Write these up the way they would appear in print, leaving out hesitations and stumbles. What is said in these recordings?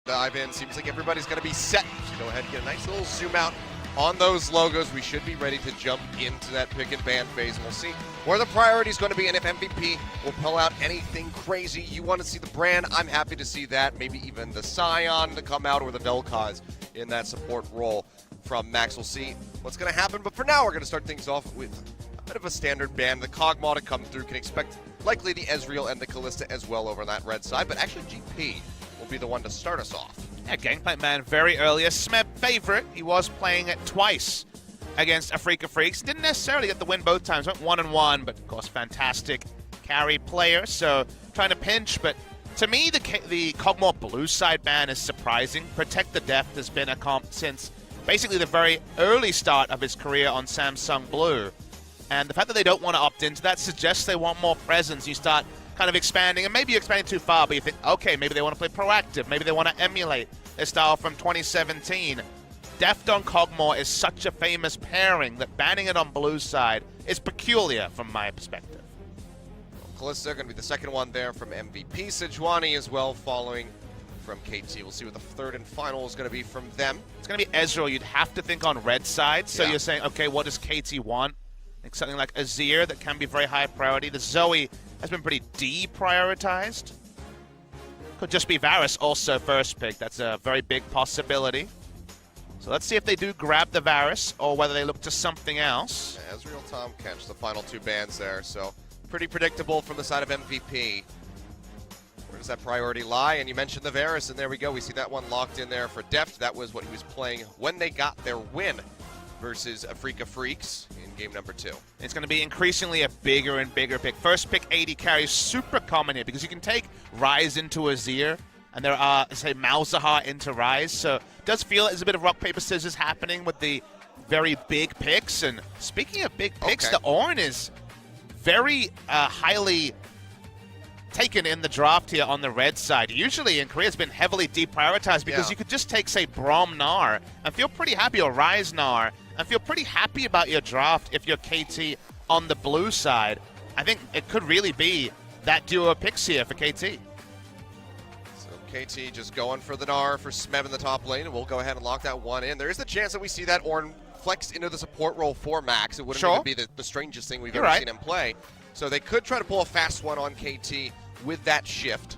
Dive in. Seems like everybody's going to be set. So go ahead and get a nice little zoom out on those logos. We should be ready to jump into that pick and ban phase, and we'll see where the priority is going to be, and if MVP will pull out anything crazy. You want to see the brand, I'm happy to see that. Maybe even the Scion to come out, or the Vel'Koz in that support role from Max. We'll see what's going to happen, but for now we're going to start things off with a bit of a standard ban. The Kog'Maw to come through, can expect likely the Ezreal and the Kalista as well over on that red side, but actually GP will be the one to start us off. Yeah, Gangplank Man very early. A Smeb favorite. He was playing it twice against Afrika Freaks. Didn't necessarily get the win both times. Went 1-1, but of course, fantastic carry player. So trying to pinch, but to me, the Kog'Maw blue side ban is surprising. Protect the Deft has been a comp since basically the very early start of his career on Samsung Blue. And the fact that they don't want to opt into that suggests they want more presence. You start kind of expanding, and maybe you're expanding too far, but you think, okay, maybe they want to play proactive, maybe they want to emulate their style from 2017. Deft on Kog'Maw is such a famous pairing that banning it on blue side is peculiar from my perspective. Kalista going to be the second one there from MVP. Sejuani as well, following from KT. We'll see what the third and final is going to be from them. It's going to be Ezreal. You'd have to think on red side, so yeah. You're saying, okay, what does KT want? Like something like Azir that can be very high priority. The Zoe has been pretty deprioritized. Could just be Varus also first pick. That's a very big possibility. So let's see if they do grab the Varus or whether they look to something else. Yeah, Ezreal, Tom Kench, the final two bans there. So pretty predictable from the side of MVP. Where does that priority lie? And you mentioned the Varus, and there we go. We see that one locked in there for Deft. That was what he was playing when they got their win versus Afrika Freaks in game number 2. It's going to be increasingly a bigger and bigger pick. First pick 80 carry, super common here because you can take Ryze into Azir, and there are, say, Malzahar into Ryze. So it does feel like there's a bit of rock, paper, scissors happening with the very big picks. And speaking of big picks, the Ornn is very highly taken in the draft here on the red side. Usually in Korea it's been heavily deprioritized because you could just take, say, Braum Gnar and feel pretty happy, or Ryze Gnar, and feel pretty happy about your draft if you're KT on the blue side. I think it could really be that duo of picks here for KT. So KT just going for the Gnar for Smeb in the top lane, and we'll go ahead and lock that one in. There is the chance that we see that Ornn flex into the support role for Max. It wouldn't even be the strangest thing we've ever seen him play. So they could try to pull a fast one on KT with that shift.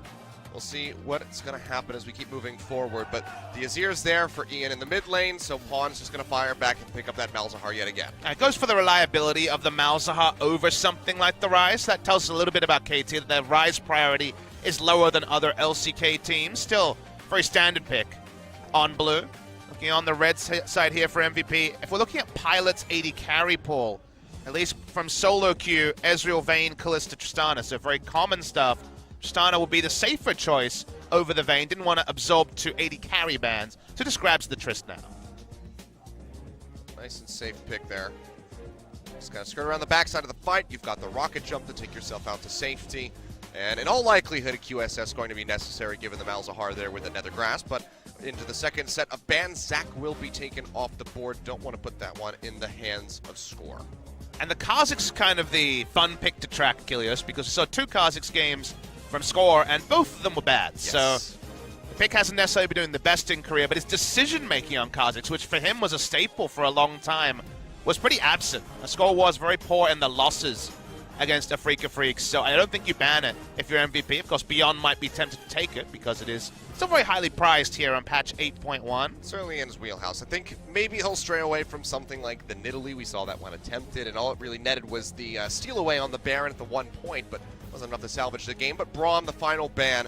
We'll see what's going to happen as we keep moving forward. But the Azir's there for Ian in the mid lane, so Pawn's just going to fire back and pick up that Malzahar yet again. It goes for the reliability of the Malzahar over something like the Ryze. That tells us a little bit about KT, that their Ryze priority is lower than other LCK teams. Still, very standard pick on blue. Looking on the red side here for MVP. If we're looking at Pilot's 80 carry pool, at least from solo queue, Ezreal, Vayne, Kalista, Tristana. So very common stuff. Tristana will be the safer choice over the Vayne. Didn't want to absorb 280 carry bans, so just grabs the Trist now. Nice and safe pick there. Just got to skirt around the backside of the fight. You've got the rocket jump to take yourself out to safety. And in all likelihood, a QSS is going to be necessary given the Malzahar there with the Nether Grasp. But into the second set of bans, Zac will be taken off the board. Don't want to put that one in the hands of Score. And the Kha'Zix kind of the fun pick to track, Kilios, because we saw 2 Kha'Zix games from Score, and both of them were bad. Yes. So the pick hasn't necessarily been doing the best in Korea, but his decision-making on Kha'Zix, which for him was a staple for a long time, was pretty absent. Score was very poor in the losses against Afrika Freaks, so I don't think you ban it if you're MVP. Of course, Beyond might be tempted to take it because it is still very highly prized here on patch 8.1. Certainly in his wheelhouse. I think maybe he'll stray away from something like the Nidalee. We saw that one attempted, and all it really netted was the steal away on the Baron at the 1 point, but wasn't enough to salvage the game. But Braum, the final ban,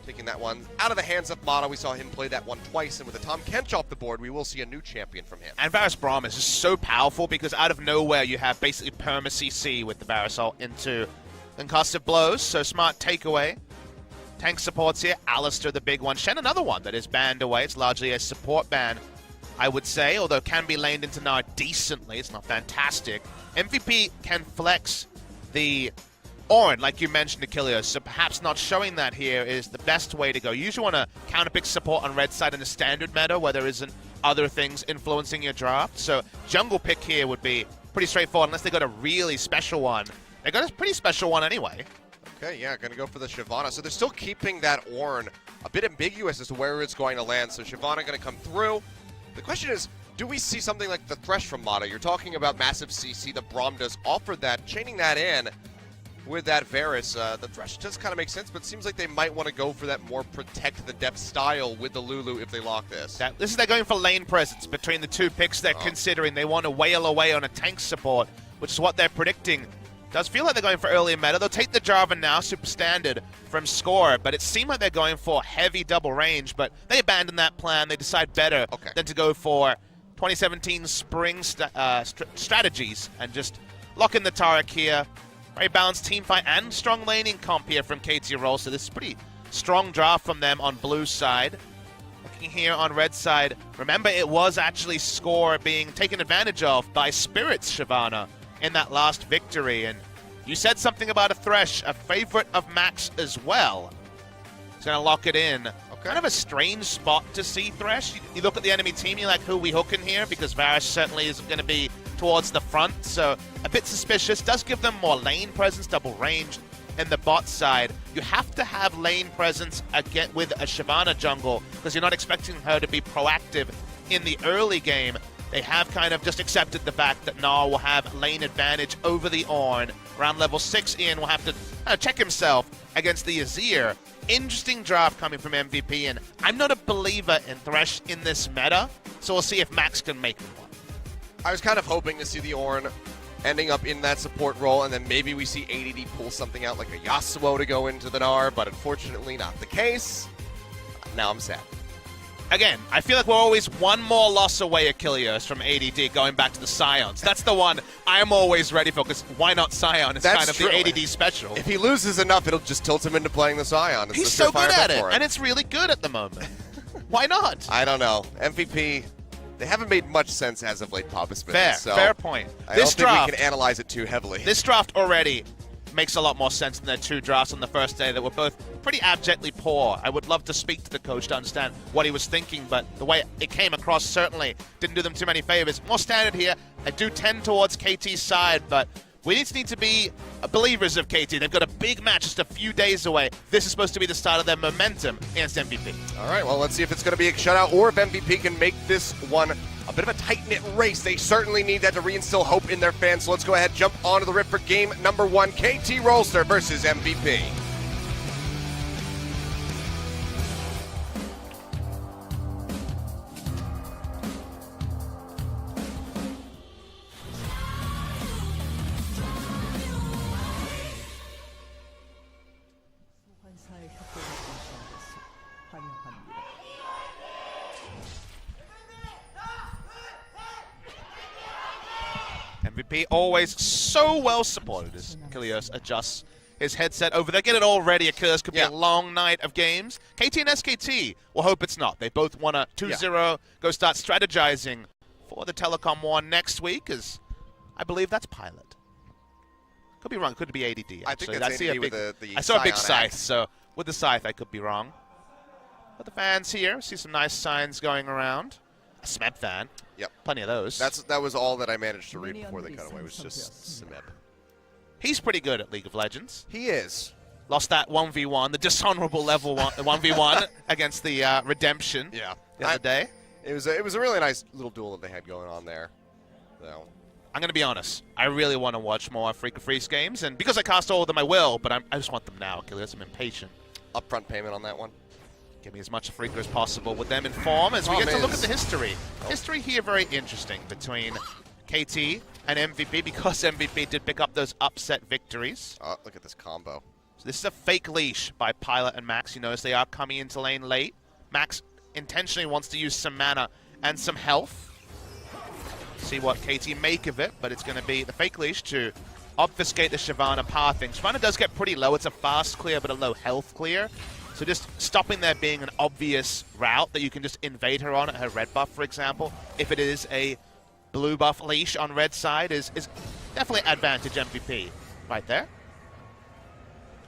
taking that one out of the hands of Mata. We saw him play that one twice, and with the Tom Kench off the board, we will see a new champion from him. And Varus Braum is just so powerful because out of nowhere you have basically perma CC with the Varus ult into concussive blows, so smart takeaway. Tank supports here, Alistar the big one. Shen another one that is banned away. It's largely a support ban, I would say, although can be laned into Gnar decently. It's not fantastic. MVP can flex the Ornn, like you mentioned, Achilles, so perhaps not showing that here is the best way to go. You usually want to counterpick support on red side in a standard meta where there isn't other things influencing your draft. So jungle pick here would be pretty straightforward unless they got a really special one. They got a pretty special one anyway. Okay, yeah, going to go for the Shyvana. So they're still keeping that Ornn a bit ambiguous as to where it's going to land. So Shyvana going to come through. The question is, do we see something like the Thresh from Mata? You're talking about massive CC. The Braum does offer that. Chaining that in with that Varus, the Thresh does kind of make sense, but it seems like they might want to go for that more protect the depth style with the Lulu if they lock this. This is they're going for lane presence between the two picks they're considering. They want to wail away on a tank support, which is what they're predicting. Does feel like they're going for early meta. They'll take the Jarvan now, super standard from Score, but it seemed like they're going for heavy double range, but they abandoned that plan. They decide better than to go for 2017 Spring strategies and just lock in the Taric here. Very balanced team fight and strong laning comp here from KT Rolster. This is pretty strong draft from them on blue side. Looking here on red side, remember it was actually Score being taken advantage of by Spirit's Shyvana in that last victory. And you said something about a Thresh, a favorite of Max as well. He's going to lock it in. Kind of a strange spot to see Thresh. You look at the enemy team, you're like, who are we hooking here? Because Varus certainly isn't going to be towards the front, so a bit suspicious. Does give them more lane presence, double range in the bot side. You have to have lane presence again with a Shyvana jungle because you're not expecting her to be proactive in the early game. They have kind of just accepted the fact that Gnar will have lane advantage over the Ornn. Around level 6, Ian will have to check himself against the Azir. Interesting draft coming from MVP, and I'm not a believer in Thresh in this meta, so we'll see if Max can make him one. I was kind of hoping to see the Ornn ending up in that support role, and then maybe we see ADD pull something out like a Yasuo to go into the Gnar, but unfortunately not the case. Now I'm sad. Again, I feel like we're always one more loss away, Achilles, from ADD going back to the Scions. That's the one I'm always ready for, because why not Scion? It's kind of the ADD special. If he loses enough, it'll just tilt him into playing the Scion. He's so good at it, and it's really good at the moment. Why not? I don't know. MVP, they haven't made much sense as of late, Papa Smith. Fair point. I don't think we can analyze it too heavily. This draft already makes a lot more sense than their two drafts on the first day that were both pretty abjectly poor. I would love to speak to the coach to understand what he was thinking, but the way it came across certainly didn't do them too many favors. More standard here. I do tend towards KT's side, but we need to be believers of KT. They've got a big match just a few days away. This is supposed to be the start of their momentum against MVP. All right, well, let's see if it's going to be a shutout or if MVP can make this one a bit of a tight-knit race. They certainly need that to reinstill hope in their fans. So let's go ahead and jump onto the rift for game number 1. KT Rolster versus MVP. MVP always so well supported as Achilles adjusts his headset over there. Get it all ready, Achilles. Could be a long night of games. KT and SKT, we'll hope it's not. They both want a 2-0, go start strategizing for the Telecom War next week, as I believe that's Pilot. Could be wrong. Could be ADD, actually. I think that's ADD with the I saw a big Scion scythe, so with the scythe I could be wrong. But the fans here, see some nice signs going around. A Smeb fan. Yep. Plenty of those. That was all that I managed to read before they cut away. It was just Smeb. He's pretty good at League of Legends. He is. Lost that 1v1, the dishonorable level 1v1 against the Redemption the other day. It was a really nice little duel that they had going on there. So I'm going to be honest. I really want to watch more Freak of Freaks games, and because I cast all of them, I will, but I just want them now, Achilles. I'm impatient. Upfront payment on that one. Give me as much Freaker as possible with them in form as we get to look at the history. History here very interesting between KT and MVP, because MVP did pick up those upset victories. Oh, look at this combo. So this is a fake leash by Pilot and Max. You notice they are coming into lane late. Max intentionally wants to use some mana and some health. See what KT make of it, but it's going to be the fake leash to obfuscate the Shyvana pathing. Shyvana does get pretty low. It's a fast clear, but a low health clear. So just stopping there being an obvious route that you can just invade her on at her red buff, for example, if it is a blue buff leash on red side, is definitely advantage MVP right there.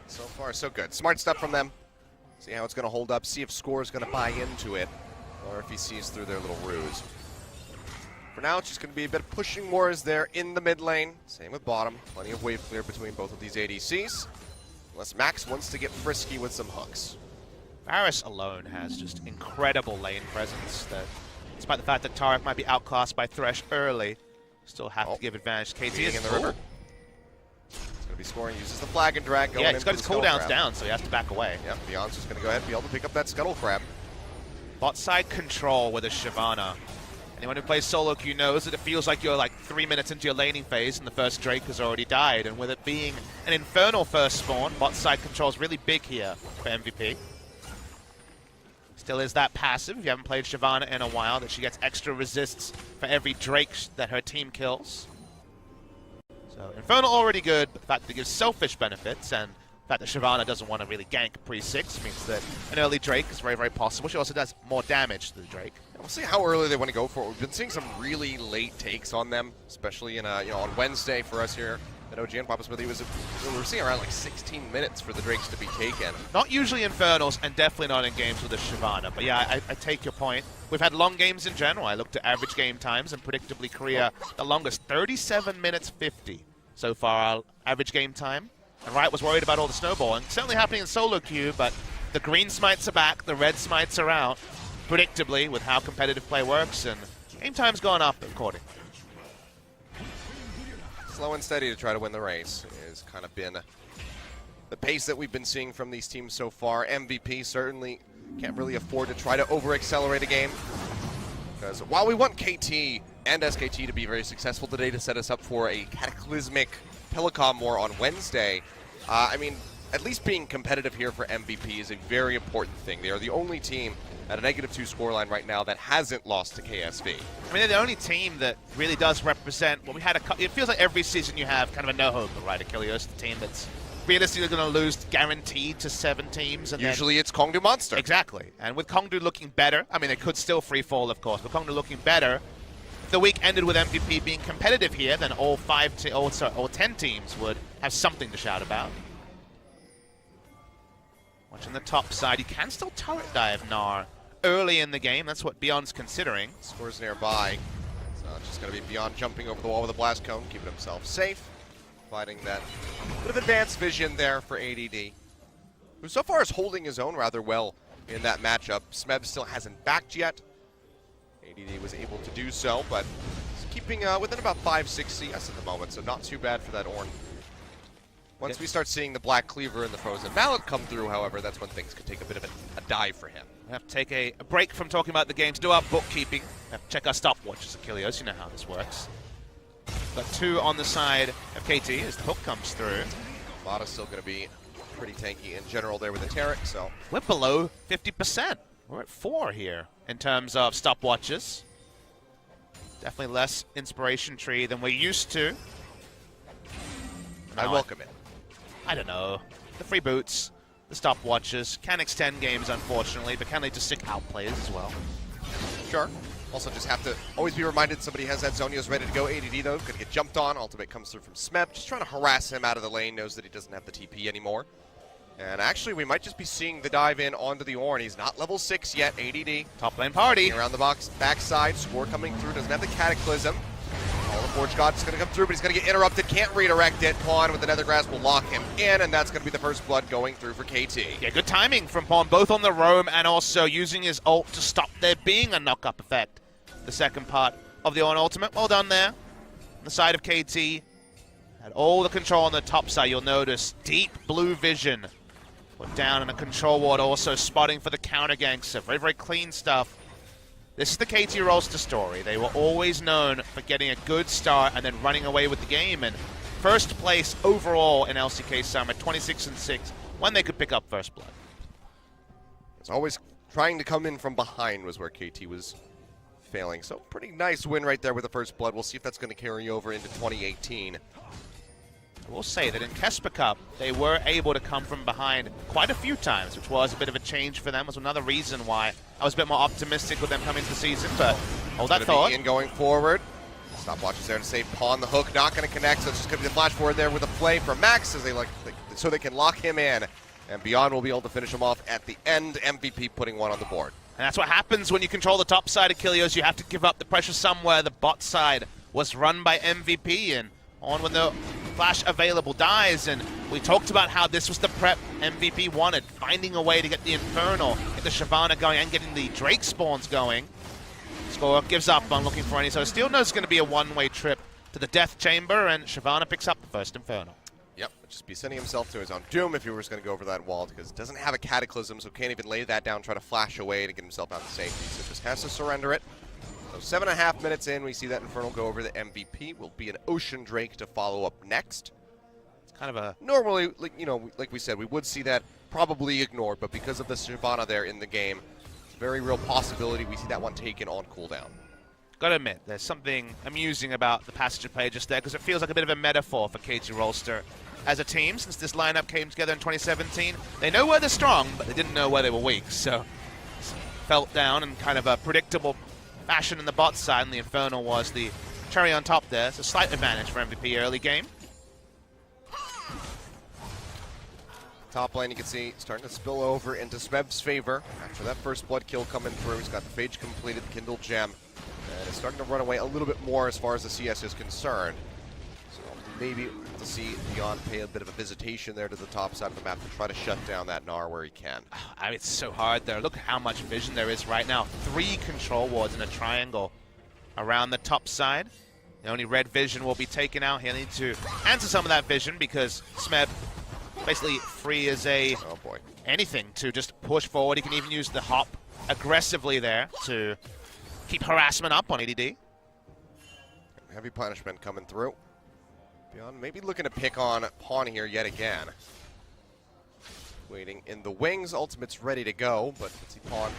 So far, so good. Smart stuff from them. See how it's going to hold up. See if Score is going to buy into it, or if he sees through their little ruse. For now, it's just going to be a bit of pushing wars there in the mid lane. Same with bottom. Plenty of wave clear between both of these ADCs. Unless Max wants to get frisky with some hooks. Varus alone has just incredible lane presence that, despite the fact that Tarek might be outclassed by Thresh early, still have to give advantage to KT. In the river. He's going to be scoring, uses the flag and drag. Yeah, he's got his cooldowns down, so he has to back away. Yep, Beyond's just going to go ahead and be able to pick up that Scuttle Crab. Bot side control with a Shyvana. Anyone who plays solo queue knows that it feels like you're like 3 minutes into your laning phase and the first Drake has already died. And with it being an Infernal first spawn, bot side control is really big here for MVP. Still is that passive. If you haven't played Shyvana in a while, that she gets extra resists for every Drake that her team kills. So Infernal already good, but the fact that it gives selfish benefits and the fact that Shyvana doesn't want to really gank pre-6 means that an early Drake is very, very possible. She also does more damage to the Drake. We'll see how early they want to go for it. We've been seeing some really late takes on them, especially in on Wednesday for us here at OGN. Papa Smithy we were seeing around like 16 minutes for the Drakes to be taken. Not usually Infernals, and definitely not in games with a Shyvana. But yeah, I take your point. We've had long games in general. I looked at average game times, and predictably Korea, the longest, 37 minutes 50 so far, our average game time. And Riot was worried about all the snowballing. Certainly happening in solo queue, but the green smites are back, the red smites are out. Predictably, with how competitive play works, and game time's gone up accordingly. Slow and steady to try to win the race has kind of been the pace that we've been seeing from these teams so far. MVP certainly can't really afford to try to over-accelerate a game, because while we want KT and SKT to be very successful today to set us up for a cataclysmic Telecom war on Wednesday, I mean, at least being competitive here for MVP is a very important thing. They are the only team at a -2 scoreline right now that hasn't lost to KSV. I mean, they're the only team that really does represent what we had. It feels like every season you have kind of a no-hope, right? Achilles, the team that's realistically going to lose guaranteed to 7 teams. And usually it's Kongdu Monster. Exactly. And with Kongdu looking better, I mean, it could still free fall, of course, but Kongdu looking better. If the week ended with MVP being competitive here, then all 10 teams would have something to shout about. Watching the top side, you can still turret dive Gnar early in the game. That's what Beyond's considering. Scores nearby. So it's just going to be Beyond jumping over the wall with a blast cone, keeping himself safe. Providing that bit of advanced vision there for ADD, who so far is holding his own rather well in that matchup. Smeb still hasn't backed yet. ADD was able to do so, but he's keeping within about 5-6 CS at the moment, so not too bad for that Ornn. Once we start seeing the Black Cleaver and the Frozen Mallet come through, however, that's when things could take a bit of a dive for him. We have to take a break from talking about the game to do our bookkeeping. We have to check our stopwatches, Achilles. You know how this works. Got 2 on the side of KT as the hook comes through. Mata's still going to be pretty tanky in general there with the Taric, so. We're below 50%. We're at 4 here in terms of stopwatches. Definitely less inspiration tree than we're used to. I welcome it. I don't know. The free boots, the stopwatches can extend games, unfortunately, but can lead to sick outplays as well. Sure. Also just have to always be reminded somebody has that Zonios ready to go. ADD, though, going to get jumped on. Ultimate comes through from Smeb. Just trying to harass him out of the lane. Knows that he doesn't have the TP anymore. And actually, we might just be seeing the dive in onto the Ornn. He's not level 6 yet. ADD. Top lane party. Around the box, backside. Score coming through. Doesn't have the Cataclysm. All the Forge God's going to come through, but he's going to get interrupted. Can't redirect it. Pawn with the Nether Grasp will lock him in, and that's going to be the first blood going through for KT. Yeah, good timing from Pawn, both on the roam and also using his ult to stop there being a knock-up effect. The second part of the Ornn ultimate. Well done there. On the side of KT, had all the control on the top side. You'll notice deep blue vision put down and a control ward also spotting for the counter gank. So very, very clean stuff. This is the KT Rolster story. They were always known for getting a good start and then running away with the game. And first place overall in LCK Summer, 26-6, when they could pick up first blood. It's always trying to come in from behind was where KT was failing. So pretty nice win right there with the first blood. We'll see if that's going to carry over into 2018. I will say that in Kesper Cup, they were able to come from behind quite a few times, which was a bit of a change for them. Was another reason why I was a bit more optimistic with them coming into the season, but hold that thought. Ian going forward. Stopwatch is there to save Pawn. The hook not going to connect, so it's just going to be the flash forward there with a play for Max as so they can lock him in. And Beyond will be able to finish him off at the end. MVP putting 1 on the board. And that's what happens when you control the top side of Achilles. You have to give up the pressure somewhere. The bot side was run by MVP, and on when the flash available dies, and We talked about how this was the prep MVP wanted, finding a way to get the Infernal, get the Shyvana going, and getting the Drake spawns going. Score gives up on looking for any, so Steel knows it's going to be a one-way trip to the Death Chamber, and Shyvana picks up the first Infernal. Yep, just be sending himself to his own doom if he was going to go over that wall, because it doesn't have a Cataclysm, so can't even lay that down, try to flash away to get himself out to safety, so just has to surrender it. So 7.5 minutes in, we see that Infernal go over the MVP. Will be an Ocean Drake to follow up next. It's kind of a normally, like we said, we would see that probably ignored, but because of the Shyvana there in the game, it's a very real possibility we see that one taken on cooldown. Gotta admit, there's something amusing about the passage of play just there, because it feels like a bit of a metaphor for KT Rolster as a team. Since this lineup came together in 2017, they know where they're strong, but they didn't know where they were weak. So felt down in kind of a predictable fashion in the bot side, and the Infernal was the cherry on top there. It's a slight advantage for MVP early game. Top lane, you can see, starting to spill over into Smeb's favor. After that first blood kill coming through, he's got the Phage completed, the Kindle Gem. And it's starting to run away a little bit more as far as the CS is concerned. So maybe to see Beyond pay a bit of a visitation there to the top side of the map to try to shut down that Gnar where he can. I mean, it's so hard there. Look how much vision there is right now. 3 control wards in a triangle around the top side. The only red vision will be taken out. He'll need to answer some of that vision because Smeb basically free as a anything to just push forward. He can even use the hop aggressively there to keep harassment up on ADD. Heavy punishment coming through. Beyond maybe looking to pick on Pawn here yet again. Waiting in the wings. Ultimate's ready to go, but let's see Pawn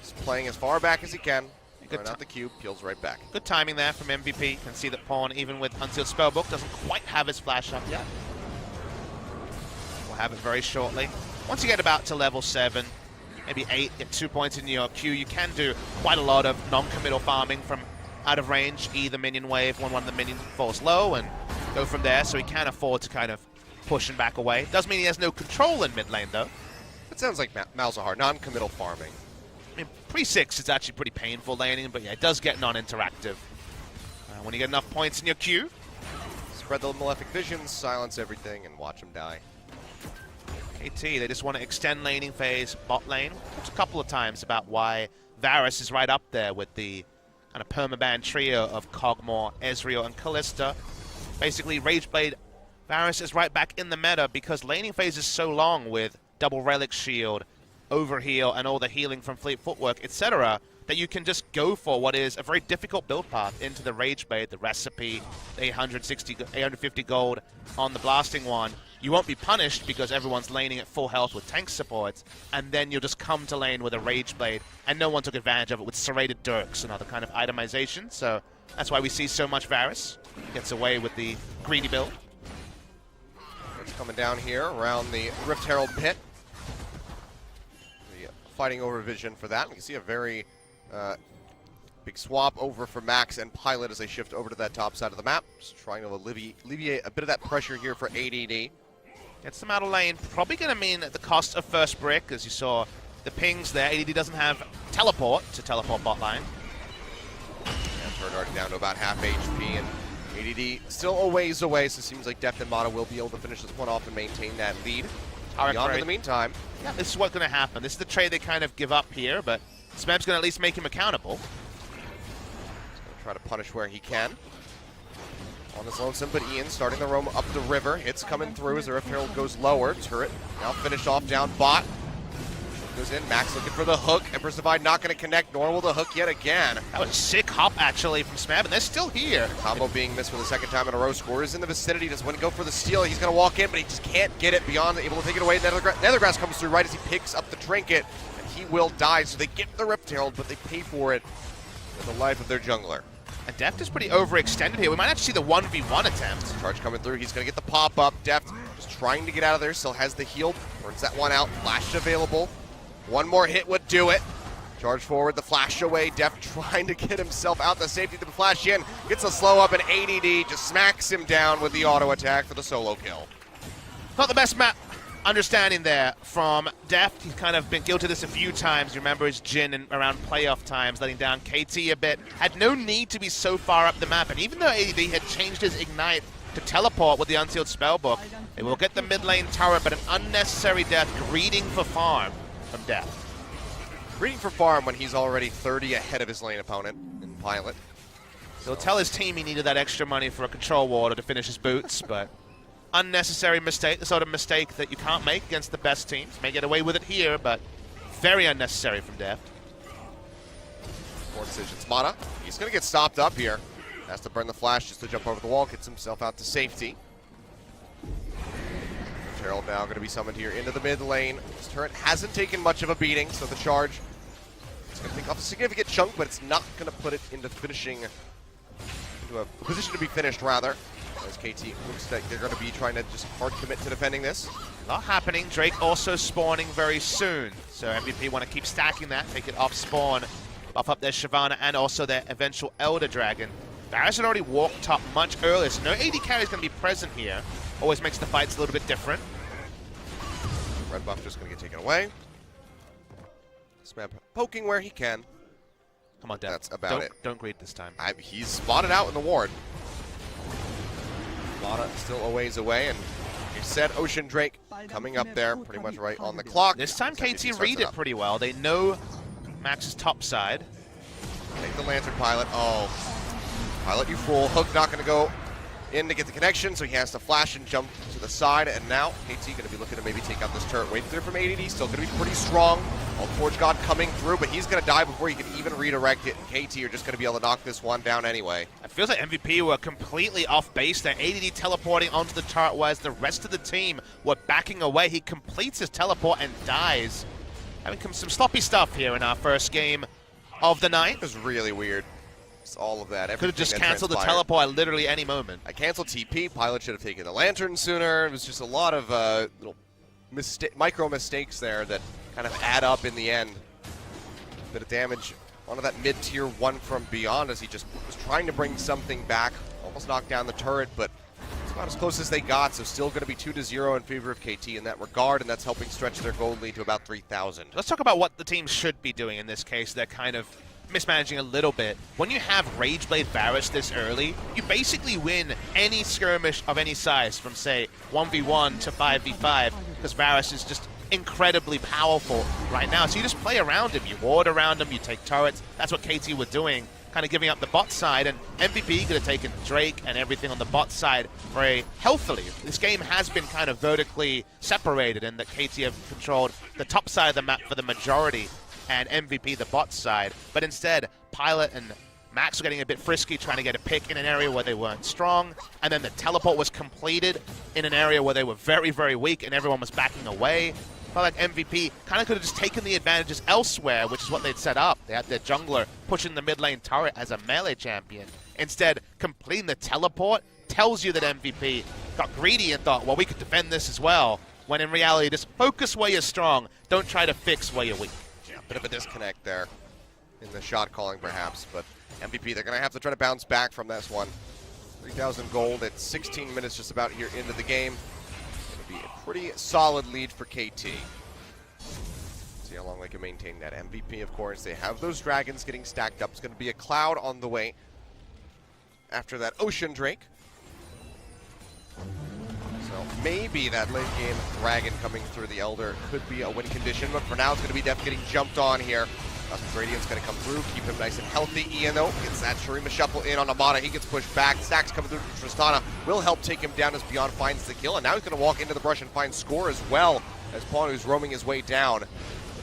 is playing as far back as he can. Good out the cube, peels right back. Good timing there from MVP. You can see that Pawn, even with Unsealed Spellbook, doesn't quite have his flash up yet. We'll have it very shortly. Once you get about to level 7, maybe 8, get 2 points in your queue, you can do quite a lot of non-committal farming from out of range, either minion wave when one of the minions falls low, and go from there, so he can afford to kind of push and back away. Does mean he has no control in mid lane, though. It sounds like Malzahar, non-committal farming. I mean, pre-6 it's actually pretty painful laning, but yeah, it does get non-interactive. When you get enough points in your queue. Spread the Malefic Visions, silence everything, and watch him die. KT, they just want to extend laning phase bot lane. Talked a couple of times about why Varus is right up there with the kind of permaban trio of Kog'Maw, Ezreal, and Kalista. Basically, Rageblade Varus is right back in the meta because laning phase is so long with double Relic Shield, Overheal, and all the healing from Fleet Footwork, etc., that you can just go for what is a very difficult build path into the Rageblade, the recipe, the 850 gold on the blasting one. You won't be punished because everyone's laning at full health with tank supports, and then you'll just come to lane with a Rageblade, and no one took advantage of it with serrated dirks and other kind of itemization, so that's why we see so much Varus. Gets away with the greedy build. It's coming down here around the Rift Herald pit. Fighting over vision for that. We can see a very big swap over for Max and Pilot as they shift over to that top side of the map. Just trying to alleviate a bit of that pressure here for ADD. Gets them out of lane. Probably going to mean at the cost of first brick, as you saw the pings there. ADD doesn't have teleport to teleport bot line. Yeah, turn already down to about half HP, and ADD still a ways away, so it seems like Deft and Mata will be able to finish this one off and maintain that lead. Beyond in the meantime. Yeah, this is what's going to happen. This is the trade they kind of give up here, but Smeb's going to at least make him accountable. He's going to try to punish where he can. On his lonesome, but Ian starting to roam up the river. Hits coming through as the Rift Herald goes lower. Turret now finished off down bot. Goes in, Max looking for the hook. Emperor's Divide not going to connect, nor will the hook yet again. That was a sick hop, actually, from Smeb, and they're still here. Combo being missed for the second time in a row. Score is in the vicinity, doesn't want to go for the steal. He's going to walk in, but he just can't get it. Beyond able to take it away. Nethergrass comes through right as he picks up the trinket, and he will die. So they get the Rift Herald, but they pay for it with the life of their jungler. And Deft is pretty overextended here. We might actually see the 1v1 attempt. Charge coming through. He's going to get the pop-up. Deft just trying to get out of there. Still has the heal. Burns that one out. Flash available. One more hit would do it. Charge forward, the flash away. Deft trying to get himself out the safety to the flash in. Gets a slow up, and ADD just smacks him down with the auto attack for the solo kill. Not the best map understanding there from Deft. He's kind of been guilty of this a few times. You remember his Jhin and around playoff times, letting down KT a bit. Had no need to be so far up the map, and even though ADD had changed his Ignite to teleport with the Unsealed Spellbook. They will get the mid lane turret, but an unnecessary death, greeting for farm from Death. Greeting for farm when he's already 30 ahead of his lane opponent in Pilot. He'll tell his team he needed that extra money for a control ward to finish his boots, but unnecessary mistake, the sort of mistake that you can't make against the best teams. May get away with it here, but very unnecessary from Death. Poor decisions. Mana, he's going to get stopped up here. Has to burn the flash just to jump over the wall, gets himself out to safety. Gerald now going to be summoned here into the mid lane. This turret hasn't taken much of a beating, so the charge is going to take off a significant chunk, but it's not going to put it into finishing, into a position to be finished, rather. As KT looks like they're going to be trying to just hard commit to defending this. A lot happening. Drake also spawning very soon. So MVP want to keep stacking that, take it off spawn, buff up their Shyvana and also their eventual Elder Dragon. Varus had already walked top much earlier, so no AD carry is going to be present here. Always makes the fights a little bit different. Red buff just going to get taken away. Smeb poking where he can. Come on, Death. That's about it. Don't greet this time. He's spotted out in the ward. Lana still a ways away, and you said Ocean Drake coming up there pretty much right on the clock. This time KT read it pretty well. They know Max's top side. Take the Lantern Pilot. Oh, Pilot, you fool. Hook not going to go in to get the connection, so he has to flash and jump to the side, and now KT going to be looking to maybe take out this turret. Waiting through from ADD, still going to be pretty strong. Forge God coming through, but he's going to die before he can even redirect it, and KT are just going to be able to knock this one down anyway. It feels like MVP were completely off base there. ADD teleporting onto the turret, whereas the rest of the team were backing away. He completes his teleport and dies. Having some sloppy stuff here in our first game of the night. It was really weird. All of that. Could have just canceled the teleport at literally any moment. I canceled TP. Pilot should have taken the Lantern sooner. It was just a lot of little micro mistakes there that kind of add up in the end. Bit of damage onto that mid-tier one from Beyond as he just was trying to bring something back. Almost knocked down the turret, but it's about as close as they got, so still going to be 2-0 in favor of KT in that regard, and that's helping stretch their gold lead to about 3,000. Let's talk about what the team should be doing in this case. They're kind of mismanaging a little bit. When you have Rageblade Varus this early, you basically win any skirmish of any size from, say, 1v1 to 5v5, because Varus is just incredibly powerful right now. So you just play around him, you ward around him, you take turrets. That's what KT were doing, kind of giving up the bot side, and MVP could have taken Drake and everything on the bot side very healthily. This game has been kind of vertically separated in that KT have controlled the top side of the map for the majority, and MVP the bot side, but instead Pilot and Max were getting a bit frisky, trying to get a pick in an area where they weren't strong, and then the teleport was completed in an area where they were very, very weak and everyone was backing away. Felt like MVP kind of could have just taken the advantages elsewhere, which is what they'd set up. They had their jungler pushing the mid lane turret as a melee champion. Instead, completing the teleport tells you that MVP got greedy and thought, well, we could defend this as well, when in reality, just focus where you're strong, don't try to fix where you're weak. Bit of a disconnect there in the shot calling, perhaps, but MVP, they're going to have to try to bounce back from this one. 3,000 gold at 16 minutes just about here into the game. It'll be a pretty solid lead for KT. See how long they can maintain that. MVP, of course, they have those dragons getting stacked up. It's going to be a Cloud on the way after that Ocean Drake. So maybe that late game dragon coming through the Elder could be a win condition, but for now it's going to be Def getting jumped on here. Gradient's going to come through, keep him nice and healthy. Ian, though, gets that Shurima shuffle in on Amada. He gets pushed back. Stacks coming through from Tristana will help take him down as Beyond finds the kill, and now he's going to walk into the brush and find score as well as Pawn, who's roaming his way down.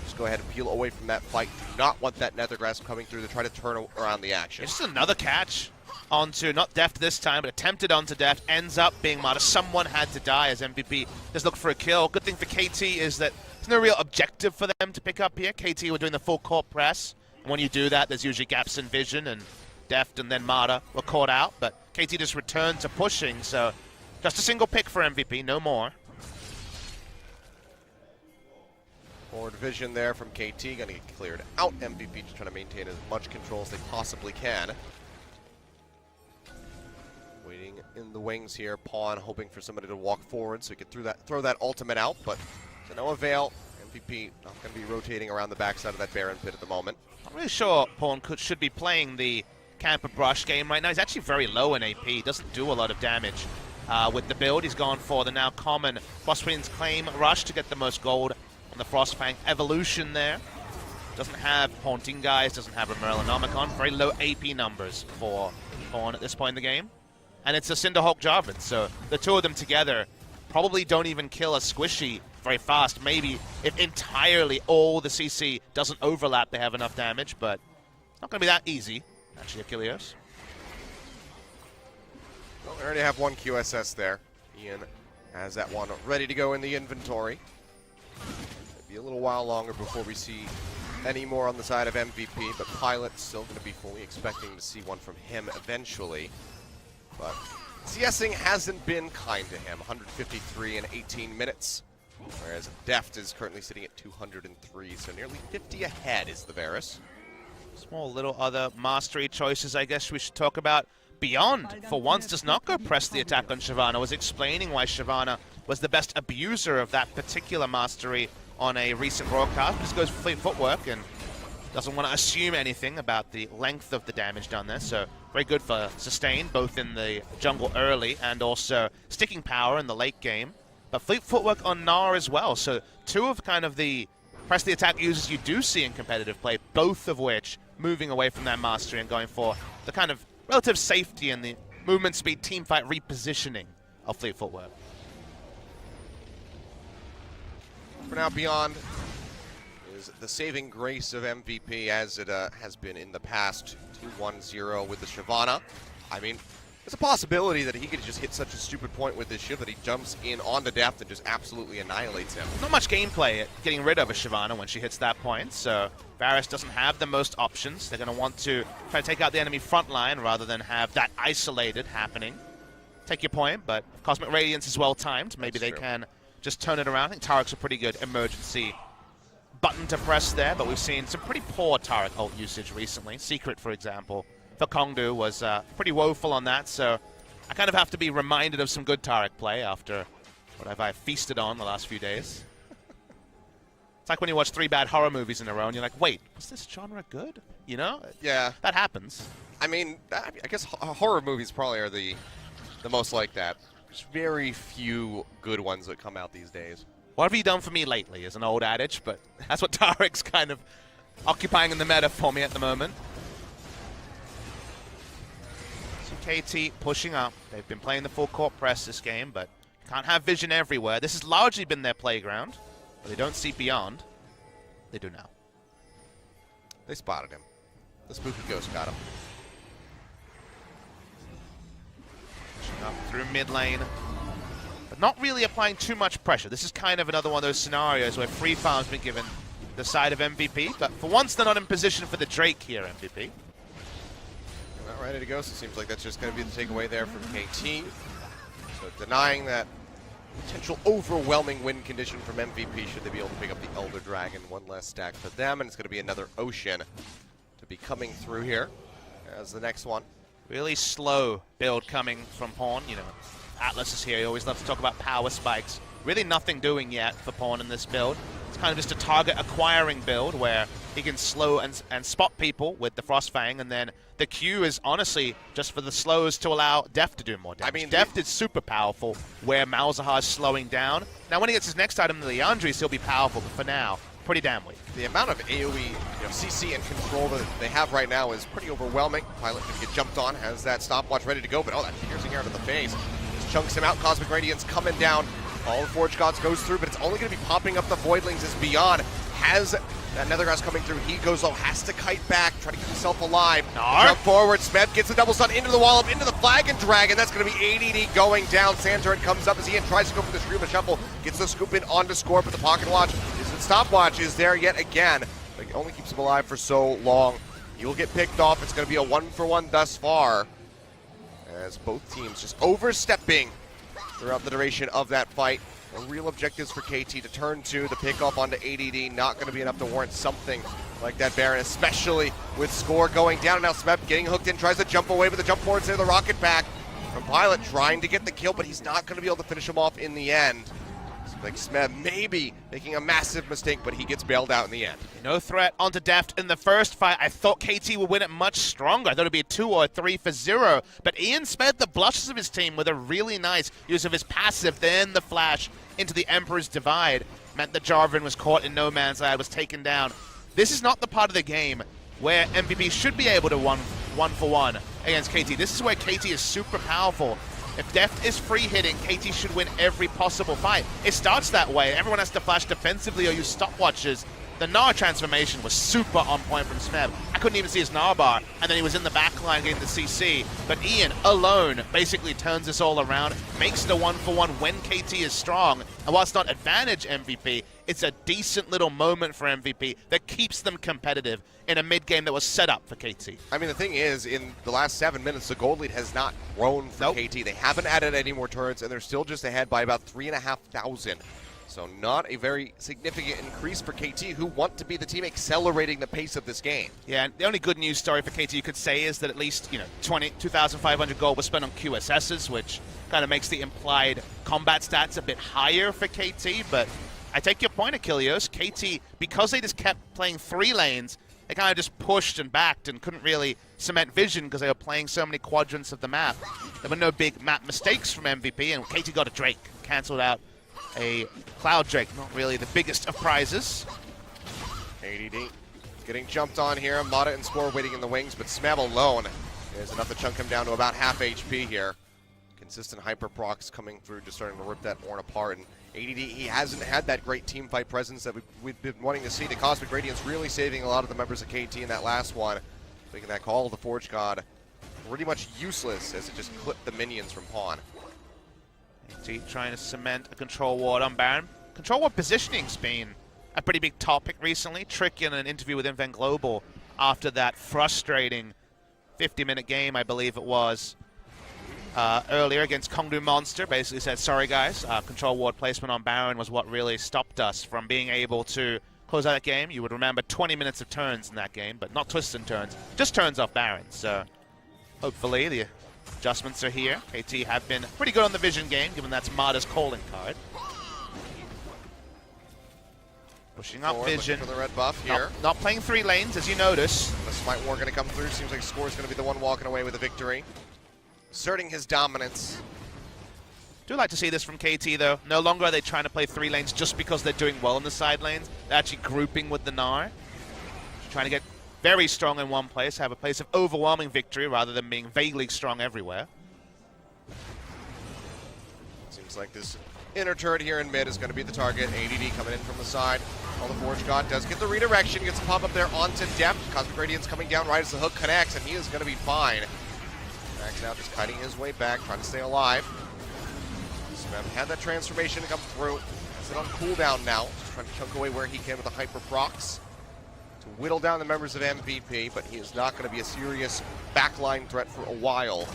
Just go ahead and peel away from that fight. Do not want that Nethergrass coming through to try to turn around the action. It's just another catch onto, not Deft this time, but attempted onto Deft, ends up being Mata. Someone had to die as MVP just look for a kill. Good thing for KT is that there's no real objective for them to pick up here. KT were doing the full court press, and when you do that, there's usually gaps in vision, and Deft and then Mata were caught out, but KT just returned to pushing, so just a single pick for MVP, no more. Forward vision there from KT, gonna get cleared out. MVP just trying to maintain as much control as they possibly can. Waiting in the wings here, Pawn hoping for somebody to walk forward so he could throw that ultimate out, but to no avail. MVP not going to be rotating around the backside of that Baron pit at the moment. I'm really sure Pawn should be playing the Camper Brush game right now. He's actually very low in AP, doesn't do a lot of damage with the build. He's gone for the now common Boss Queen's Claim Rush to get the most gold on the Frostfang evolution there. Doesn't have Haunting Guys, doesn't have a Merlinomicon. Very low AP numbers for Pawn at this point in the game. And it's a Cinderhawk Jarvan, so the two of them together probably don't even kill a Squishy very fast. Maybe if entirely all the CC doesn't overlap, they have enough damage, but it's not going to be that easy, actually, Achilleos. Well, we already have one QSS there. Ian has that one ready to go in the inventory. It'll be a little while longer before we see any more on the side of MVP, but Pilot's still going to be fully expecting to see one from him eventually. But CSing hasn't been kind to him. 153 in 18 minutes, whereas Deft is currently sitting at 203, so nearly 50 ahead is the Varus. Small little other mastery choices I guess we should talk about. Beyond, for once, does not go press the attack on Shyvana. I was explaining why Shyvana was the best abuser of that particular mastery on a recent broadcast. Just goes for fleet footwork and doesn't want to assume anything about the length of the damage done there. So very good for sustain, both in the jungle early and also sticking power in the late game. But fleet footwork on Gnar as well. So two of kind of the press the attack users you do see in competitive play, both of which moving away from that mastery and going for the kind of relative safety and the movement speed teamfight repositioning of fleet footwork. For now, Beyond is the saving grace of MVP as it has been in the past. 2-1-0 with the Shyvana. I mean, there's a possibility that he could just hit such a stupid point with this shift that he jumps in on the depth and just absolutely annihilates him. Not much gameplay at getting rid of a Shyvana when she hits that point, so Varus doesn't have the most options. They're going to want to try to take out the enemy front line rather than have that isolated happening. Take your point, but Cosmic Radiance is well timed. Maybe they can just turn it around. I think Tarek's a pretty good emergency button to press there, but we've seen some pretty poor Tarek ult usage recently. Secret, for example, for Kongdu was pretty woeful on that, so I kind of have to be reminded of some good Tarek play after what I've feasted on the last few days. It's like when you watch 3 bad horror movies in a row and you're like, wait, was this genre good? You know? Yeah. That happens. I mean, I guess horror movies probably are the most like that. There's very few good ones that come out these days. What have you done for me lately is an old adage, but that's what Tarek's kind of occupying in the meta for me at the moment. So KT pushing up. They've been playing the full court press this game, but can't have vision everywhere. This has largely been their playground, but they don't see beyond. They do now. They spotted him. The spooky ghost got him. Pushing up through mid lane, but not really applying too much pressure. This is kind of another one of those scenarios where free farm's been given the side of MVP, but for once they're not in position for the Drake here, MVP. Not ready to go, so it seems like that's just going to be the takeaway there from KT. So denying that potential overwhelming win condition from MVP should they be able to pick up the Elder Dragon. One less stack for them, and it's going to be another Ocean to be coming through here as the next one. Really slow build coming from Pawn. You know, Atlas is here. He always loves to talk about power spikes. Really nothing doing yet for Pawn in this build. It's kind of just a target acquiring build where he can slow and spot people with the Frostfang, and then the Q is honestly just for the slows to allow Deft to do more damage. I mean, Deft is super powerful where Malzahar's slowing down. Now when he gets his next item, the Leandri's, he'll be powerful, but for now, pretty damn weak. The amount of AoE, CC and control that they have right now is pretty overwhelming. Pilot can get jumped on, has that stopwatch ready to go, but that piercing arrow to the face just chunks him out. Cosmic Radiance coming down. All the Forge Gods goes through, but it's only going to be popping up the Voidlings as Beyond has that Nethergrass coming through. He goes low, has to kite back, try to keep himself alive. Jump forward, Smeb gets the double stun into the wall, up into the Flagon Dragon. That's going to be ADD going down. Sandturret comes up as Ian tries to go for the Scream of Shuffle, gets the scoop in onto score, but the Pocket Watch isn't. Stopwatch is there yet again, but it only keeps him alive for so long. You'll get picked off. It's going to be a 1-for-1 thus far, as both teams just overstepping throughout the duration of that fight. The real objectives for KT to turn to. The pickoff onto ADD not going to be enough to warrant something like that Baron, especially with score going down. Now Smeb getting hooked in, tries to jump away, but the jump forward's there. The rocket back from Pilot trying to get the kill, but he's not going to be able to finish him off in the end. So Like Smeb maybe making a massive mistake, but he gets bailed out in the end. No threat onto Deft in the first fight. I thought KT would win it much stronger. I thought it would be a 2 or 3 for 0. But Ian spared the blushes of his team with a really nice use of his passive. Then the flash into the Emperor's Divide meant that Jarvan was caught in no man's land, was taken down. This is not the part of the game where MVP should be able to one for one against KT. This is where KT is super powerful. If Deft is free hitting, KT should win every possible fight. It starts that way. Everyone has to flash defensively or use stopwatches. The Gnar transformation was super on point from Smeb. I couldn't even see his Gnar bar, and then he was in the back line getting the CC. But Ian, alone, basically turns this all around, makes the 1-for-1 when KT is strong. And while it's not advantage MVP, it's a decent little moment for MVP that keeps them competitive in a mid-game that was set up for KT. I mean, the thing is, in the last 7 minutes, the gold lead has not grown for KT. They haven't added any more turrets, and they're still just ahead by about 3,500. So not a very significant increase for KT, who want to be the team accelerating the pace of this game. Yeah, and the only good news story for KT you could say is that at least 2,500 gold was spent on QSSs, which kind of makes the implied combat stats a bit higher for KT. But I take your point, Achilles. KT, because they just kept playing 3 lanes, they kind of just pushed and backed and couldn't really cement vision because they were playing so many quadrants of the map. There were no big map mistakes from MVP, and KT got a Drake, canceled out a Cloud Drake, not really the biggest of prizes. ADD getting jumped on here. Mata and Spore waiting in the wings, but Smeb alone is enough to chunk him down to about half HP here. Consistent hyper procs coming through, just starting to rip that Ornn apart. And ADD, he hasn't had that great team fight presence that we've been wanting to see. The Cosmic Radiance really saving a lot of the members of KT in that last one, making that call of the Forge God pretty much useless as it just clipped the minions from Pawn. KT trying to cement a control ward on Baron. Control ward positioning's been a pretty big topic recently. Trick in an interview with Invent Global after that frustrating 50-minute game, I believe it was, earlier against Kongdu Monster, basically said, sorry guys, control ward placement on Baron was what really stopped us from being able to close out that game. You would remember 20 minutes of turns in that game, but not twists and turns, just turns off Baron. So hopefully the adjustments are here. KT have been pretty good on the vision game, given that's Mata's calling card. Pushing up vision. For the red buff here. Not playing 3 lanes, as you notice. The Smite War going to come through. Seems like Score's going to be the one walking away with the victory. Asserting his dominance. Do like to see this from KT, though. No longer are they trying to play 3 lanes just because they're doing well in the side lanes. They're actually grouping with the Gnar. Trying to get very strong in one place, have a place of overwhelming victory rather than being vaguely strong everywhere. Seems like this inner turret here in mid is going to be the target. ADD coming in from the side. While the Forge God does get the redirection, gets a pop up there onto Deft. Cosmic Radiance coming down right as the hook connects, and he is going to be fine. Max now just kiting his way back, trying to stay alive. Smeb had that transformation to come through. Has it on cooldown now. Just trying to chunk away where he can with the hyper procs to whittle down the members of MVP, but he is not going to be a serious backline threat for a while.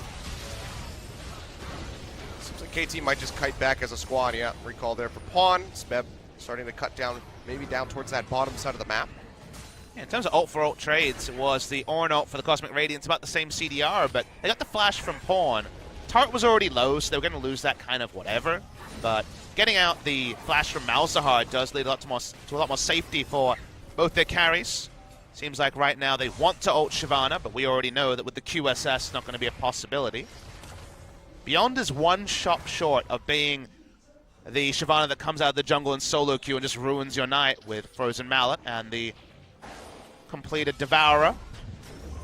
Seems like KT might just kite back as a squad. Yeah, recall there for Pawn. Smeb starting to cut down, maybe down towards that bottom side of the map. Yeah, in terms of ult for ult trades, it was the Ornn ult for the Cosmic Radiance, about the same CDR, but they got the flash from Pawn. Turret was already low, so they were going to lose that kind of whatever. But getting out the flash from Malzahar does lead to a lot more safety for both their carries. Seems like right now they want to ult Shyvana, but we already know that with the QSS, it's not going to be a possibility. Beyond is one shot short of being the Shyvana that comes out of the jungle in solo queue and just ruins your night with Frozen Mallet and the completed Devourer.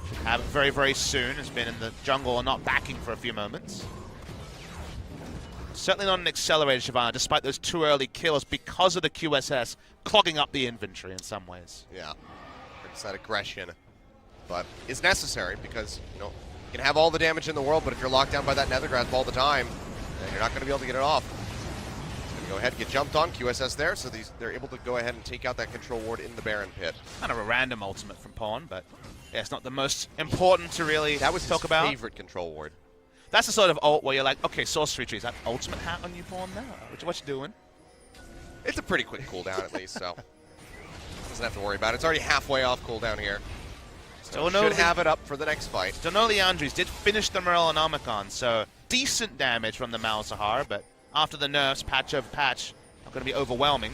Should have it very, very soon. Has been in the jungle and not backing for a few moments. Certainly not an accelerated Shyvana, despite those 2 early kills because of the QSS clogging up the inventory in some ways. Yeah, it's that aggression, but it's necessary because, you know, you can have all the damage in the world, but if you're locked down by that Nether Grasp all the time, then you're not going to be able to get it off. Go ahead and get jumped on, QSS there, so they're able to go ahead and take out that control ward in the Baron pit. Kind of a random ultimate from Pawn, but yeah, it's not the most important to really that was talk about. His favorite control ward. That's the sort of ult where you're like, okay, Sorcery Tree, is that ultimate hat on you, Pawn? No. What you doing? It's a pretty quick cooldown at least, so doesn't have to worry about it. It's already halfway off cooldown here. So should have it up for the next fight. Still no Leandries did finish the Morellonomicon, so decent damage from the Malzahar, but after the nerfs, patch over patch, Not going to be overwhelming.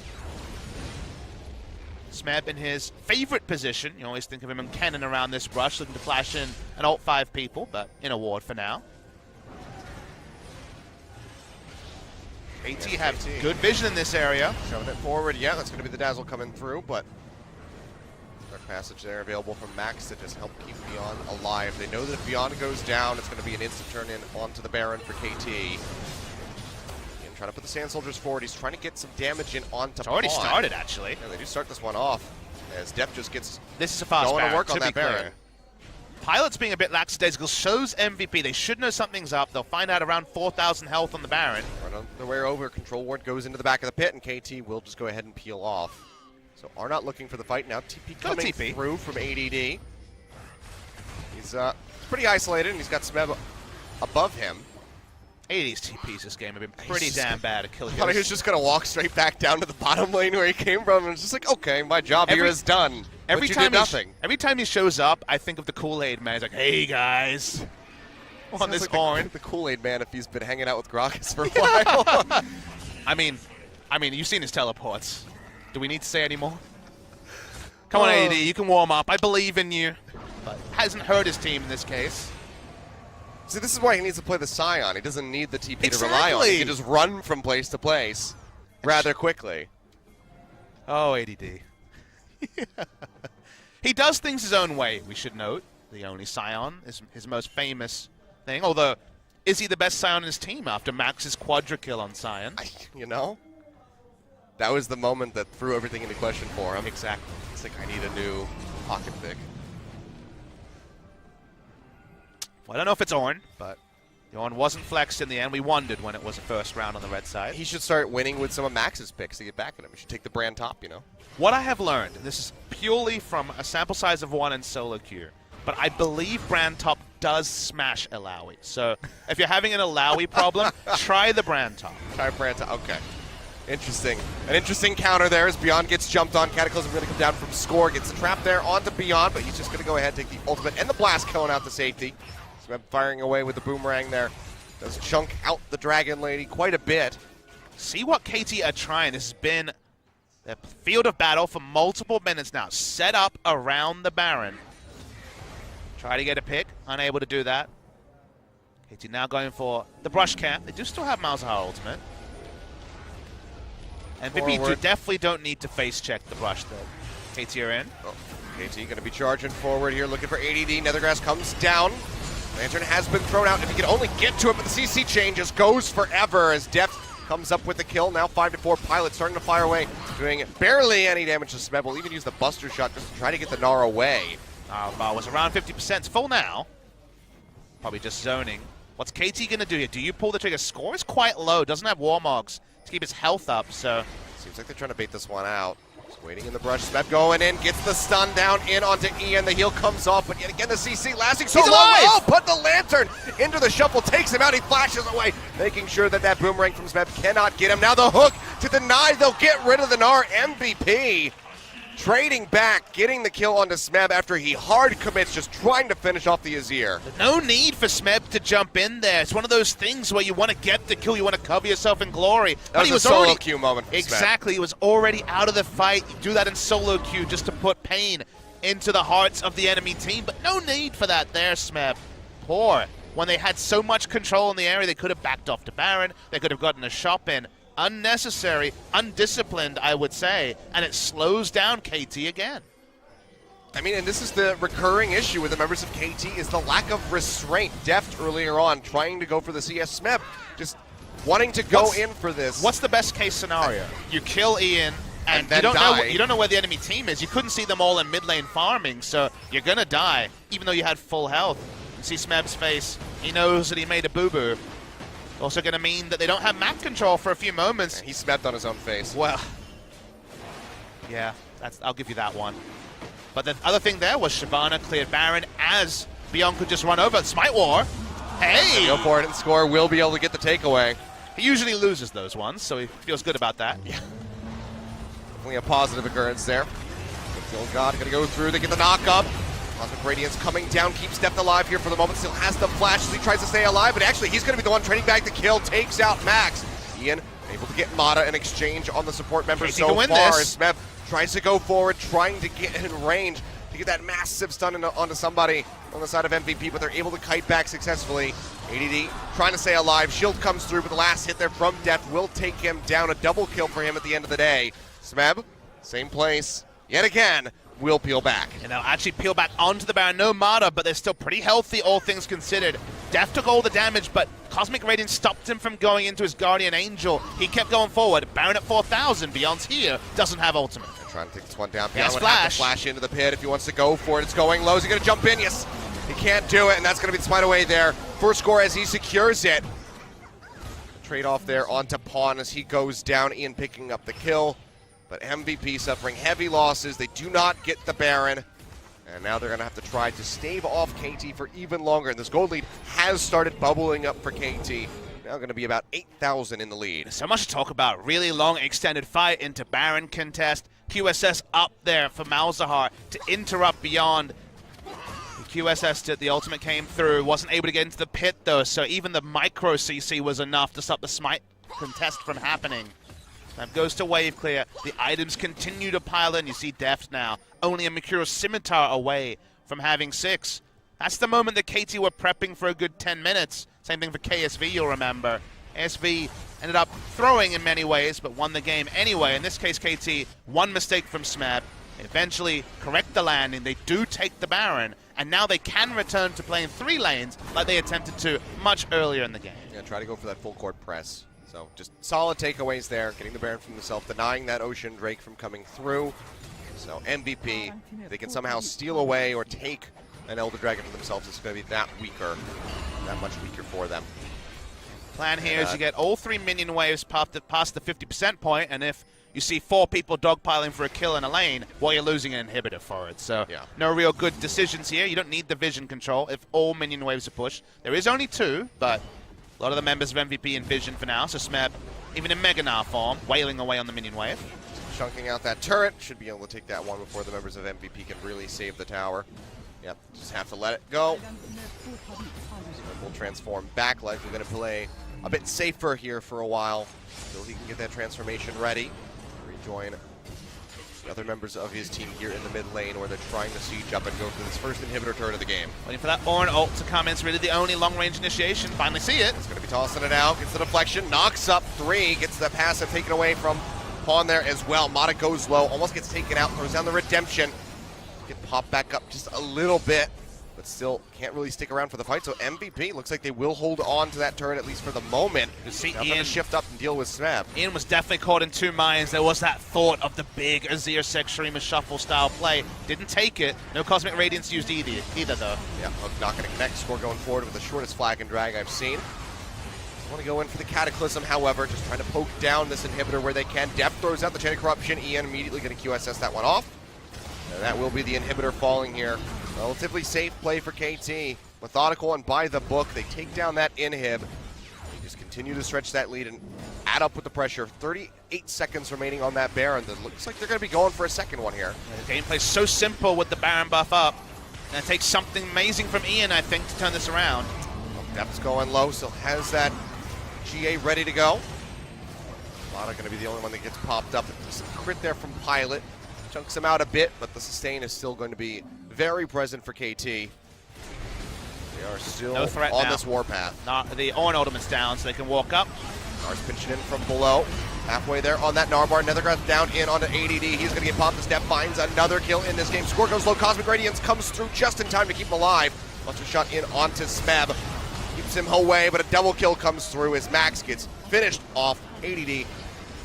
Smeb in his favorite position. You always think of him and Kennen around this brush, looking to flash in and ult 5 people, but in a ward for now. AT have good vision in this area. Shoving it forward. Yeah, that's going to be the Dazzle coming through, but Dark Passage there available from Max to just help keep Beyond alive. They know that if Beyond goes down, it's going to be an instant turn in onto the Baron for KT. Again, trying to put the Sand Soldiers forward. He's trying to get some damage in onto It's already Pawn. started, actually. Yeah, they do start this one off as Def just gets This is a fast going Baron, to work on that clear. Baron. Pilot's being a bit lackadaisical, shows MVP. They should know something's up. They'll find out around 4,000 health on the Baron. Right on their way over, Control Ward goes into the back of the pit, and KT will just go ahead and peel off. So are not looking for the fight now. TP coming through from ADD. He's pretty isolated, and he's got Smeb above him. AD's TPs this game have been pretty damn bad at killing. I thought he was just going to walk straight back down to the bottom lane where he came from, and it's just like, okay, my job here is done. Every but you time did nothing. Every time he shows up, I think of the Kool-Aid man. He's like, "Hey guys," on this like horn. The Kool-Aid man, if he's been hanging out with Grokkas for a while. I mean, you've seen his teleports. Do we need to say any more? Come on, AD, you can warm up. I believe in you. But hasn't hurt his team in this case. See, this is why he needs to play the Scion. He doesn't need the TP to rely on. He can just run from place to place rather quickly. Oh, ADD. He does things his own way, we should note. The only Scion is his most famous thing. Although, is he the best Scion in his team after Max's quadra kill on Scion? You know? That was the moment that threw everything into question for him. Exactly. It's like, I need a new pocket pick. Well, I don't know if it's Ornn, but the Ornn wasn't flexed in the end. We wondered when it was a first round on the red side. He should start winning with some of Max's picks to get back at him. He should take the brand top, you know? What I have learned, and this is purely from a sample size of 1 in solo queue, but I believe brand top does smash Alawi. So if you're having an Alawi problem, try the brand top. Try brand top. Okay. Interesting. An interesting counter there as Beyond gets jumped on. Cataclysm going to come down from Score. Gets the trap there onto Beyond, but he's just going to go ahead and take the ultimate and the blast cone out to safety. Smeb firing away with the boomerang there. Does chunk out the Dragon Lady quite a bit. See what KT are trying. This has been the field of battle for multiple minutes now. Set up around the Baron. Try to get a pick. Unable to do that. KT now going for the brush camp. They do still have Malzahar ultimate. And VP2 definitely don't need to face check the brush though. KT are in. Oh, KT going to be charging forward here, looking for ADD. Nethergrass comes down. Lantern has been thrown out. If he can only get to it, but the CC chain just goes forever as Deft comes up with the kill. Now 5-4. Pilot starting to fire away, doing barely any damage to Smeb. Will even use the Buster Shot just to try to get the Gnar away. Bar was around 50%. It's full now. Probably just zoning. What's KT going to do here? Do you pull the trigger? Score is quite low. Doesn't have Warmogs to keep his health up, so... Seems like they're trying to bait this one out. Just waiting in the brush. Smeb going in, gets the stun down in onto Ian. The heal comes off, but yet again the CC lasting so long. Oh, put the Lantern into the shuffle, takes him out. He flashes away, making sure that that boomerang from Smeb cannot get him. Now the hook to deny. They'll get rid of the Gnar. MVP trading back, getting the kill onto Smeb after he hard commits, just trying to finish off the Azir. No need for Smeb to jump in there. It's one of those things where you want to get the kill, you want to cover yourself in glory. That was a solo queue moment for Exactly, Smeb. He was already out of the fight. You do that in solo queue just to put pain into the hearts of the enemy team, but no need for that there, Smeb. Poor. When they had so much control in the area, they could have backed off to Baron, they could have gotten a shop in. Unnecessary, undisciplined, I would say, and it slows down KT again. I mean, and this is the recurring issue with the members of KT is the lack of restraint. Deft earlier on, trying to go for the CS. Smeb just wanting to go in for this. What's the best case scenario? You kill Ian, and then you don't know where the enemy team is. You couldn't see them all in mid lane farming, so you're gonna die, even though you had full health. You see Smeb's face. He knows that he made a boo-boo. Also going to mean that they don't have map control for a few moments. He smacked on his own face. Well, yeah, I'll give you that one. But the other thing there was Shyvana cleared Baron as Beyond could just run over. Smite War. Hey! Go for it and Score will be able to get the takeaway. He usually loses those ones, so he feels good about that. Yeah. Definitely a positive occurrence there. Kill God going to go through. They get the knock up. Cosmic Radiance coming down, keeps Deft alive here for the moment, still has the flash as he tries to stay alive, but actually he's going to be the one trading back the kill, takes out Max. Ian Able to get Mata in exchange on the support member KT so can win far. this. Smeb tries to go forward, trying to get in range to get that massive stun onto somebody on the side of MVP, but they're able to kite back successfully. ADD trying to stay alive. Shield comes through, but the last hit there from Death will take him down. A double kill for him at the end of the day. Smeb, same place, yet again, will peel back. And they'll actually peel back onto the Baron. No Mata, but they're still pretty healthy, all things considered. Death took all the damage, but Cosmic Radiance stopped him from going into his Guardian Angel. He kept going forward. Baron at 4,000. Beyond's here. Doesn't have ultimate. They're trying to take this one down. Yes, Beyond would have to flash into the pit if he wants to go for it. It's going low. Is he going to jump in? Yes. He can't do it, and that's going to be the smite away there. First score as he secures it. Trade off there onto Pawn as he goes down. Ian picking up the kill. But MVP suffering heavy losses. They do not get the Baron. And now they're going to have to try to stave off KT for even longer. And this gold lead has started bubbling up for KT. Now going to be about 8,000 in the lead. So much to talk about. Really long extended fight into Baron contest. QSS up there for Malzahar to interrupt Beyond. The QSS did, the ultimate came through. Wasn't able to get into the pit though. So even the micro CC was enough to stop the smite contest from happening. That goes to wave clear. The items continue to pile in. You see Deft now. Only a Mercurial Scimitar away from having 6. That's the moment that KT were prepping for a good 10 minutes. Same thing for KSV, you'll remember. SV ended up throwing in many ways, but won the game anyway. In this case, KT, one mistake from Smeb. Eventually correct the landing. They do take the Baron, and now they can return to playing 3 lanes like they attempted to much earlier in the game. Yeah, try to go for that full court press. So just solid takeaways there, getting the Baron from himself, denying that Ocean Drake from coming through. So MVP, if they can somehow steal away or take an Elder Dragon for themselves, it's going to be that much weaker for them. Plan here is you get all 3 minion waves past the 50% point, and if you see 4 people dogpiling for a kill in a lane, well, you're losing an inhibitor for it. So yeah. No real good decisions here. You don't need the vision control if all minion waves are pushed. There is only 2, but a lot of the members of MVP in vision for now, so Smeb, even in Mega Gnar form, wailing away on the minion wave. Chunking out that turret, should be able to take that one before the members of MVP can really save the tower. Yep, just have to let it go. We'll transform back, like we're going to play a bit safer here for a while, so he can get that transformation ready. Rejoin the other members of his team here in the mid lane where they're trying to siege up and go for this first inhibitor turret of the game. Waiting for that Ornn ult to come in. It's really the only long-range initiation. Finally see it. It's going to be tossing it out, gets the deflection, knocks up 3, gets the passive taken away from Pawn there as well. Mata goes low, almost gets taken out, throws down the redemption. Get popped back up just a little bit, but still can't really stick around for the fight. So MVP looks like they will hold on to that turret at least for the moment. You see, Ian to shift up and deal with Smeb. Ian was definitely caught in 2 minds. There was that thought of the big Azir Sextrema shuffle style play. Didn't take it. No Cosmic Radiance used either though. Yeah, Hook not going to connect. Score going forward with the shortest flag and drag I've seen. Want to go in for the Cataclysm, however, just trying to poke down this inhibitor where they can. Deft throws out the Chain of Corruption. Ian immediately going to QSS that one off. And that will be the inhibitor falling here. Relatively safe play for KT. Methodical and by the book. They take down that inhib. They just continue to stretch that lead and add up with the pressure. 38 seconds remaining on that Baron. That looks like they're going to be going for a second one here. Yeah, the gameplay's so simple with the Baron buff up. And it takes something amazing from Ian, I think, to turn this around. Deft's going low, still has that GA ready to go. Mata going to be the only one that gets popped up. Some crit there from Pilot. Chunks him out a bit, but the sustain is still going to be very present for KT. They are still no threat on now. this warpath. The Ornn ultimate's down, so they can walk up. Nar's pinching in from below. Halfway there on that Narbar. Nethergrass down in onto ADD. He's going to get popped. The step finds another kill in this game. Score goes low. Cosmic Radiance comes through just in time to keep him alive. Buster shot in onto Smeb. Keeps him away, but a double kill comes through as Max gets finished off. ADD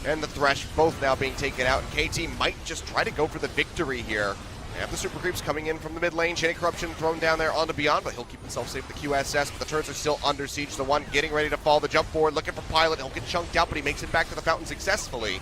and the Thresh both now being taken out. And KT might just try to go for the victory here. They have the super creeps coming in from the mid lane. Chain of Corruption thrown down there onto Beyond, but he'll keep himself safe with the QSS. But the turrets are still under siege. The one getting ready to fall. The jump forward, looking for Pilot. He'll get chunked out, but he makes it back to the fountain successfully.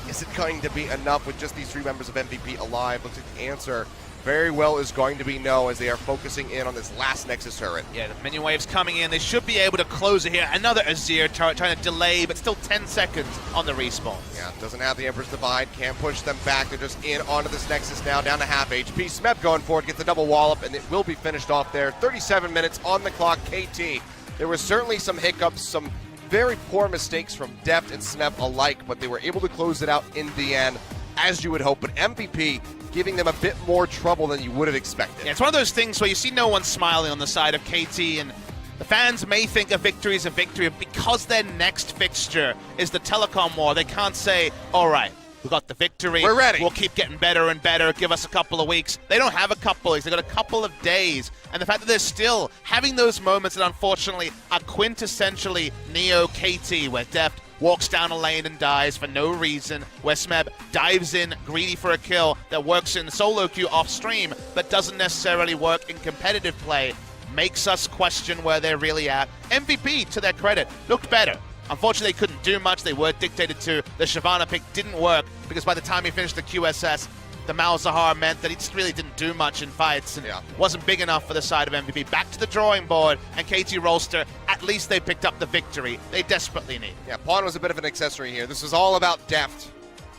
Is it going to be enough with just these 3 members of MVP alive? Looks like the answer very well is going to be no, as they are focusing in on this last Nexus turret. Yeah, the minion waves coming in. They should be able to close it here. Another Azir turret trying to delay, but still 10 seconds on the respawn. Yeah, doesn't have the Emperor's Divide. Can't push them back. They're just in onto this Nexus now, down to half HP. Smeb going forward, gets the double wallop, and it will be finished off there. 37 minutes on the clock, KT. There was certainly some hiccups, some very poor mistakes from Deft and Smeb alike, but they were able to close it out in the end, as you would hope. But MVP giving them a bit more trouble than you would have expected. Yeah, it's one of those things where you see no one smiling on the side of KT, and the fans may think a victory is a victory because their next fixture is the Telecom War. They can't say, all right, we got the victory. We're ready. We'll keep getting better and better. Give us a couple of weeks. They don't have a couple of weeks. They've got a couple of days. And the fact that they're still having those moments that unfortunately are quintessentially Neo KT, where Deft walks down a lane and dies for no reason, where Smeb dives in greedy for a kill that works in solo queue off stream but doesn't necessarily work in competitive play, makes us question where they're really at. MVP, to their credit, looked better. Unfortunately, they couldn't do much. They were dictated to. The Shyvana pick didn't work because by the time he finished the QSS, the Malzahar meant that he just really didn't do much in fights and wasn't big enough for the side of MVP. Back to the drawing board, and KT Rolster, at least they picked up the victory they desperately need. Yeah, Pawn was a bit of an accessory here. This was all about Deft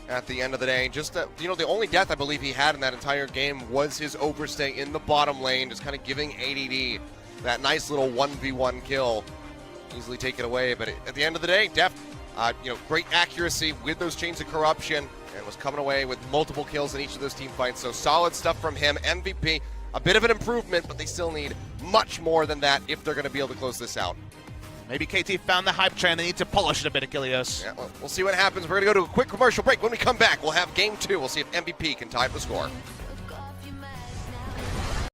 at the end of the day. Just, the only death I believe he had in that entire game was his overstay in the bottom lane, just kind of giving ADD that nice little 1v1 kill. Easily taken away, but at the end of the day, Deft, great accuracy with those chains of corruption and was coming away with multiple kills in each of those team fights. So solid stuff from him. MVP, a bit of an improvement, but they still need much more than that if they're going to be able to close this out. Maybe KT found the hype train. They need to polish it a bit, Achilleos. Yeah, well, we'll see what happens. We're going to go to a quick commercial break. When we come back, we'll have game 2. We'll see if MVP can tie up the score.